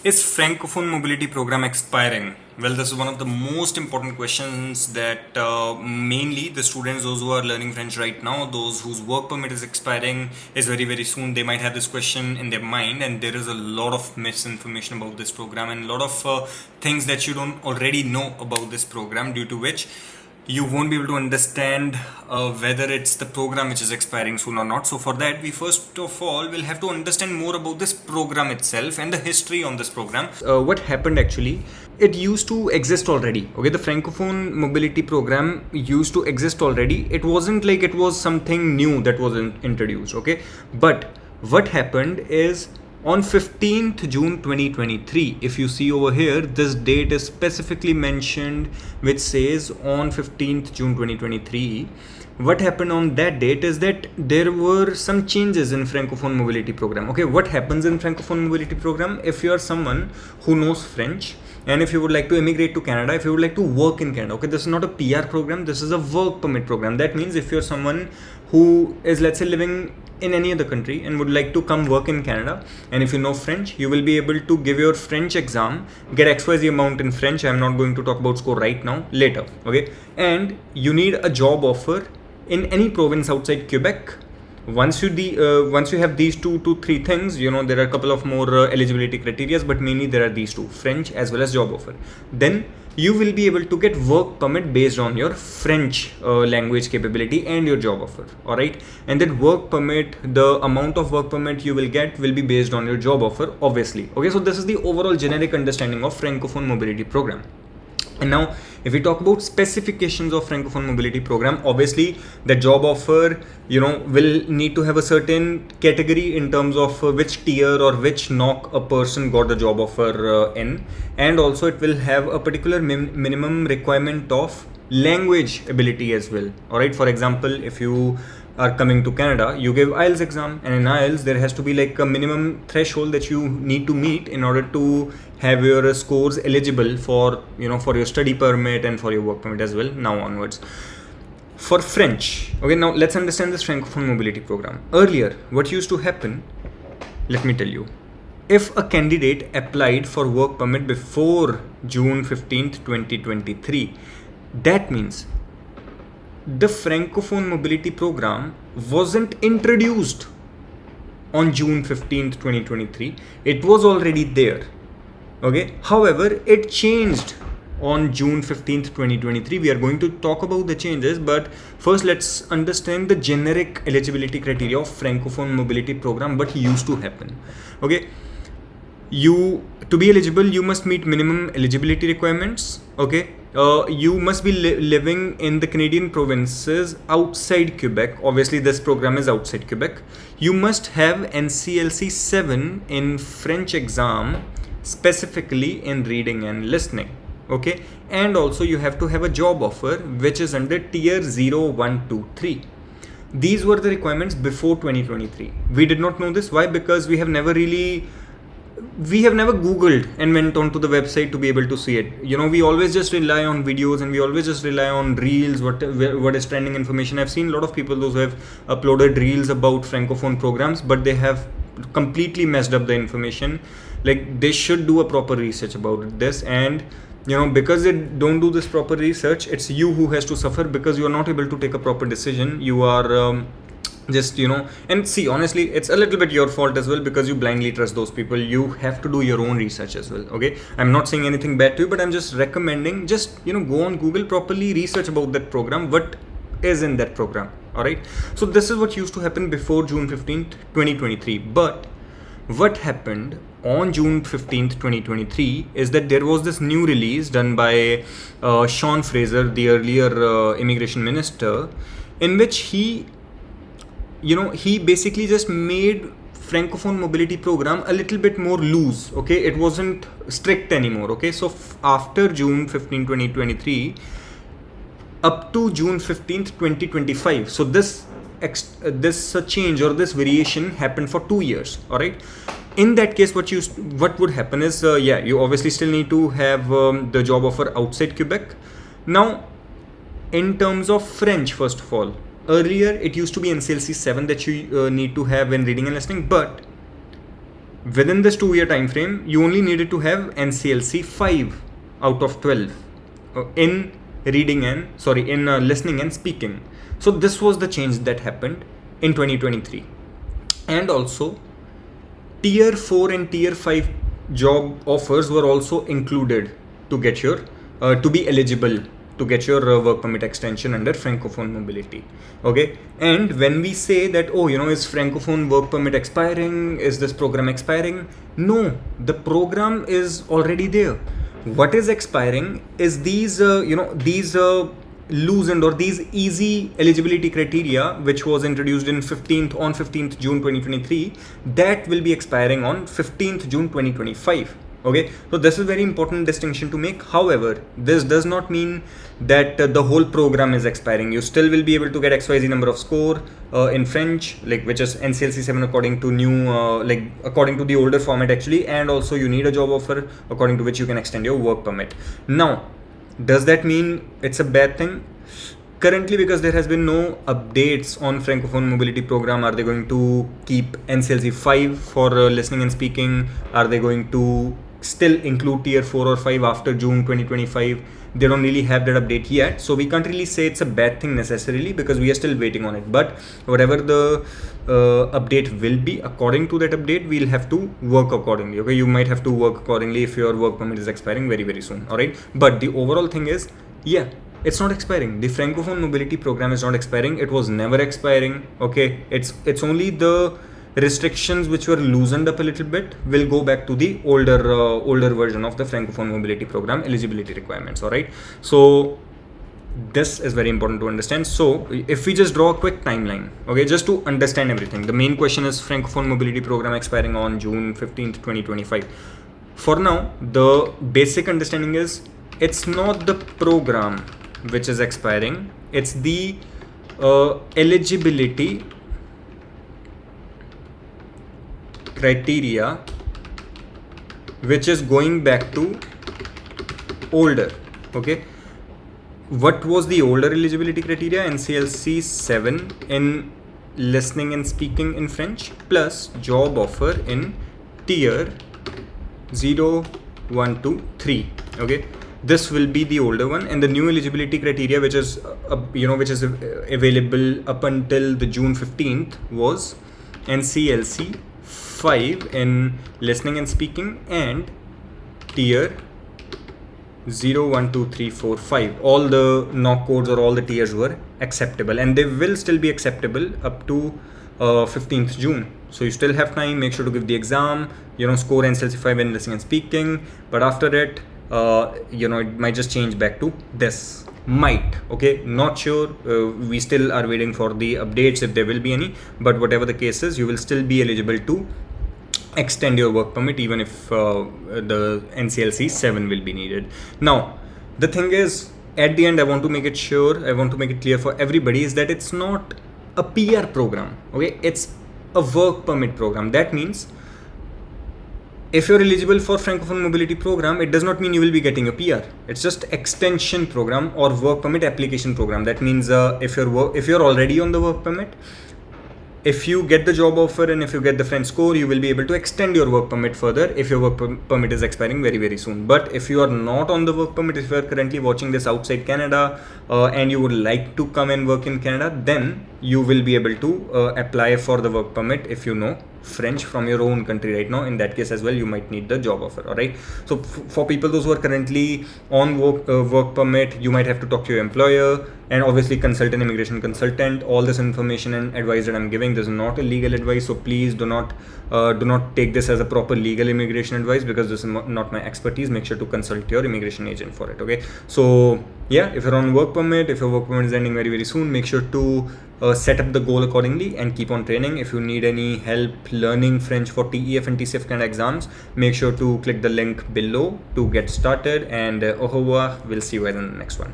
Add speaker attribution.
Speaker 1: Is Francophone Mobility Program expiring? Well, this is one of the most important questions that mainly the students, those who are learning French right now, those whose work permit is expiring is very soon, they might have this question in their mind, and there is a lot of misinformation about this program and a lot of things that you don't already know about this program, due to which you won't be able to understand whether it's the program which is expiring soon or not. So for that, we first of all will have to understand more about this program itself and the history on this program. What happened actually, it used to exist already. Okay, the Francophone Mobility Program used to exist already. It wasn't like it was something new that was introduced. Okay, but what happened is, on 15th June 2023, if you see over here, this date is specifically mentioned, which says on 15th June 2023. What happened on that date is that there were some changes in Francophone Mobility Program. Okay, what happens in Francophone Mobility Program? If you are someone who knows French, and if you would like to immigrate to Canada, if you would like to work in Canada, okay, this is not a PR program, this is a work permit program. That means if you're someone who is, let's say, living in any other country and would like to come work in Canada, and if you know French, you will be able to give your French exam, get XYZ amount in French. I'm not going to talk about score right now, later, okay? And you need a job offer in any province outside Quebec. Once you have these two to three things, there are a couple of more eligibility criteria, but mainly there are these two: French as well as job offer. Then you will be able to get work permit based on your French language capability and your job offer. All right, and that work permit, the amount of work permit you will get will be based on your job offer, obviously. Okay, so this is the overall generic understanding of Francophone Mobility Program. And now, if we talk about specifications of Francophone Mobility Program, obviously the job offer, will need to have a certain category in terms of which tier or which knock a person got the job offer in, and also it will have a particular minimum requirement of language ability as well. All right, for example, if you are coming to Canada, you give IELTS exam, and in IELTS there has to be like a minimum threshold that you need to meet in order to have your scores eligible for for your study permit and for your work permit as well, now onwards. For French, okay, now let's understand this Francophone Mobility Program. Earlier, what used to happen, let me tell you. If a candidate applied for work permit before June 15th 2023, that means the Francophone Mobility Program wasn't introduced on June 15th 2023. It was already there. Okay, however, it changed on June 15th 2023. We are going to talk about the changes, but first let's understand the generic eligibility criteria of Francophone Mobility Program, what used to happen. Okay, to be eligible, you must meet minimum eligibility requirements. Okay, you must be living in the Canadian provinces outside Quebec. Obviously, this program is outside Quebec. You must have NCLC 7 in French exam, specifically in reading and listening. Okay, and also you have to have a job offer which is under tier 0, 1, 2, 3. These were the requirements before 2023. We did not know this. Why? Because we have never googled and went on to the website to be able to see it. We always just rely on videos, and we always just rely on reels, what is trending information. I've seen a lot of people, those who have uploaded reels about Francophone programs, but they have completely messed up the information. Like, they should do a proper research about this, and because they don't do this proper research, it's you who has to suffer, because you are not able to take a proper decision. You are and see, honestly, it's a little bit your fault as well, because you blindly trust those people. You have to do your own research as well. Okay, I'm not saying anything bad to you, but I'm just recommending, just go on Google, properly research about that program, what is in that program. All right, so this is what used to happen before June 15th 2023. But what happened on June 15th 2023 is that there was this new release done by Sean Fraser, the earlier immigration minister, in which he basically just made Francophone Mobility Program a little bit more loose. Okay, it wasn't strict anymore. Okay, so after June 15, 2023 up to June 15th 2025, so this change or this variation happened for 2 years. All right, in that case, what would happen is, you obviously still need to have the job offer outside Quebec. Now, in terms of French, first of all, earlier it used to be NCLC 7 that you need to have when reading and listening, but within this 2-year time frame, you only needed to have NCLC 5 out of 12 in listening and speaking. So this was the change that happened in 2023. And also tier 4 and tier 5 job offers were also included to get your to be eligible to get your work permit extension under Francophone Mobility. Okay, and when we say that, oh, is Francophone work permit expiring, is this program expiring? No, the program is already there. What is expiring is these loosened or these easy eligibility criteria, which was introduced on 15th June 2023, that will be expiring on 15th June 2025. Okay, so this is very important distinction to make. However, this does not mean that the whole program is expiring. You still will be able to get XYZ number of score in French, which is NCLC 7 according to according to the older format actually, and also you need a job offer according to which you can extend your work permit. Now, does that mean it's a bad thing? Currently, because there has been no updates on Francophone Mobility Program, are they going to keep NCLC 5 for listening and speaking? Are they going to still include tier 4 or 5 after June 2025? They don't really have that update yet, so we can't really say it's a bad thing necessarily, because we are still waiting on it. But whatever the update will be, according to that update, we'll have to work accordingly. Okay, you might have to work accordingly if your work permit is expiring very, very soon. All right, but the overall thing is, yeah, it's not expiring. The Francophone Mobility Program is not expiring. It was never expiring. Okay, it's only the restrictions which were loosened up a little bit will go back to the older version of the Francophone Mobility Program eligibility requirements. All right, so this is very important to understand. So if we just draw a quick timeline, okay, just to understand everything, the main question is Francophone Mobility Program expiring on June 15th 2025. For now, the basic understanding is it's not the program which is expiring, it's the eligibility criteria which is going back to older. Okay, what was the older eligibility criteria? NCLC 7 in listening and speaking in French plus job offer in tier 0, 1, 2, 3. Okay, this will be the older one, and the new eligibility criteria which is available up until the June 15th was NCLC 5 in listening and speaking and tier 0, 1, 2, 3, 4, 5. All the knock codes or all the tiers were acceptable, and they will still be acceptable up to 15th June. So you still have time. Make sure to give the exam, score NCLC 5 in listening and speaking, but after it, it might just change back to this. Might. Okay, not sure. We still are waiting for the updates if there will be any, but whatever the case is, you will still be eligible to extend your work permit even if the NCLC 7 will be needed. Now, the thing is, at the end, I want to make it clear for everybody is that it's not a PR program. Okay, it's a work permit program. That means if you're eligible for Francophone Mobility Program, it does not mean you will be getting a PR. It's just extension program or work permit application program. That means if you're already on the work permit, if you get the job offer and if you get the French score, you will be able to extend your work permit further if your work permit is expiring very, very soon. But if you are not on the work permit, if you are currently watching this outside Canada and you would like to come and work in Canada, then you will be able to apply for the work permit if you know French from your own country right now. In that case as well, you might need the job offer. All right, so for people those who are currently on work permit, you might have to talk to your employer and obviously consult an immigration consultant. All this information and advice that I'm giving, this is not a legal advice, so please do not take this as a proper legal immigration advice, because this is not my expertise. Make sure to consult your immigration agent for it. Okay, so yeah, if you're on work permit, if your work permit is ending very, very soon, make sure to set up the goal accordingly and keep on training. If you need any help learning French for TEF and TCF Canada exams, make sure to click the link below to get started, and au revoir. We'll see you guys in the next one.